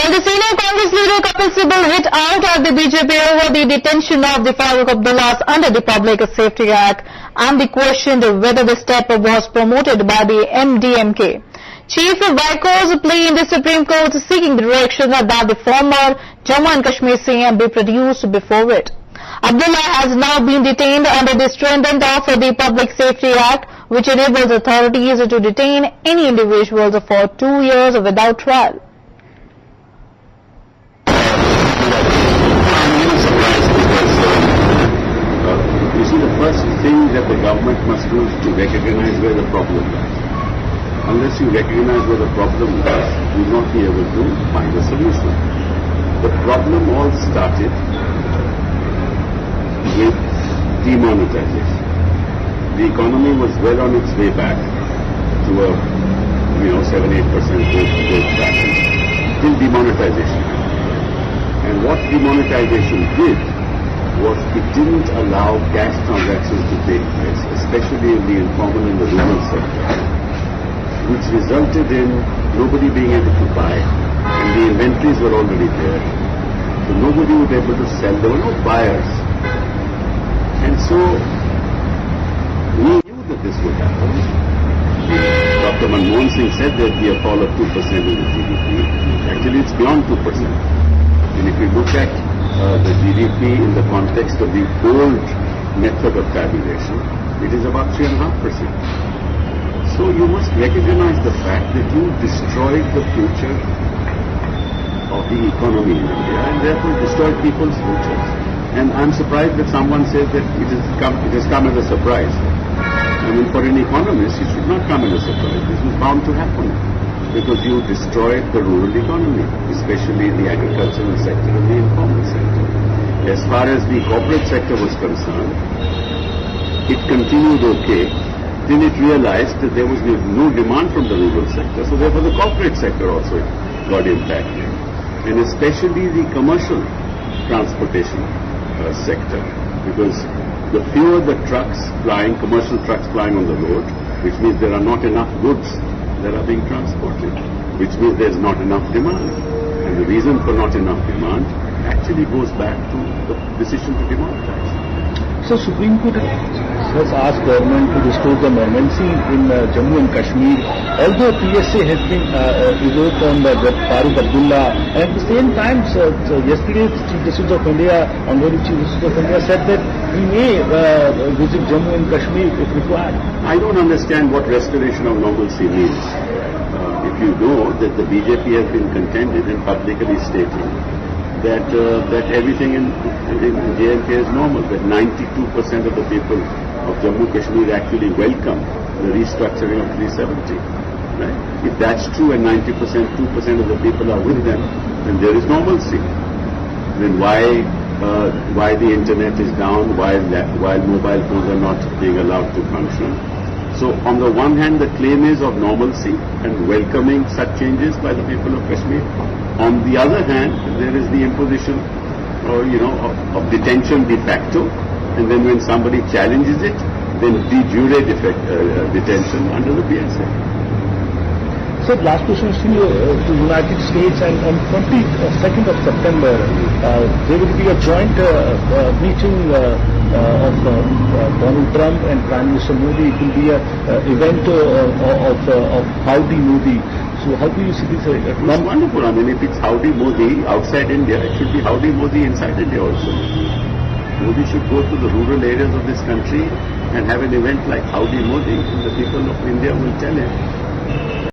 Well, the senior Congress leader Kapil Sibal hit out at the BJP over the detention of the Farooq Abdullahs under the Public Safety Act and they questioned whether the step was promoted by the MDMK. Chief Vaiko's plea in the Supreme Court seeking the direction that the former Jammu and Kashmir CM be produced before it. Abdullah has now been detained under the stringent of the Public Safety Act, which enables authorities to detain any individuals for 2 years without trial. You see, the first thing that the government must do is to recognize where the problem lies. Unless you recognize where the problem lies, you will not be able to find a solution. The problem all started with demonetization. The economy was well on its way back to a 7-8% growth pattern till demonetization. And what demonetization did was it didn't allow cash transactions to take place, especially in the informal and the rural sector, which resulted in nobody being able to buy, and the inventories were already there. So nobody was able to sell. There were no buyers. And so we knew that this would happen. Dr. Manmohan Singh said there would be a fall of 2% in the GDP. Actually, it's beyond 2%. And if you look at the GDP in the context of the old method of tabulation, it is about 3.5%. So you must recognize the fact that you destroyed the future of the economy in India and therefore destroyed people's futures. And I'm surprised that someone says that it has come as a surprise. I mean, for an economist, it should not come as a surprise. This was bound to happen because you destroyed the rural economy, especially the agricultural sector and the informal sector. As far as the corporate sector was concerned, it continued okay till it realized that there was no demand from the rural sector, so therefore the corporate sector also got impacted. And especially the commercial transportation sector, because the fewer the trucks flying, commercial trucks flying on the road, which means there are not enough goods that are being transported, which means there's not enough demand. And the reason for not enough demand actually goes back to the decision to demonetize. So Supreme Court has asked government to restore the normalcy in Jammu and Kashmir. Although PSA has been revoked on the Farooq Abdullah, and at the same time, yesterday Chief Justice of India, Honorable Chief Justice of India, said that he may visit Jammu and Kashmir if required. I don't understand what restoration of normalcy means. If you know that the BJP has been contended and publicly stating that everything in J&K is normal, that 92% of the people of Jammu Kashmir actually welcome the restructuring of 370. Right? If that's true and 2% of the people are with them, then there is normalcy. Then why the internet is down, while mobile phones are not being allowed to function? So on the one hand, the claim is of normalcy and welcoming such changes by the people of Kashmir. On the other hand, there is the imposition of detention de facto, and then when somebody challenges it, then de jure detention under the PSA. So last question is to United States, and on 22nd of September, there will be a joint meeting of Donald Trump and Prime Minister Modi. It will be an event of Howdy Modi. So how do you see this? It's wonderful. I mean, if it's Howdy Modi outside India, it should be Howdy Modi inside India also. Modi should go to the rural areas of this country and have an event like Howdy Modi, and the people of India will tell him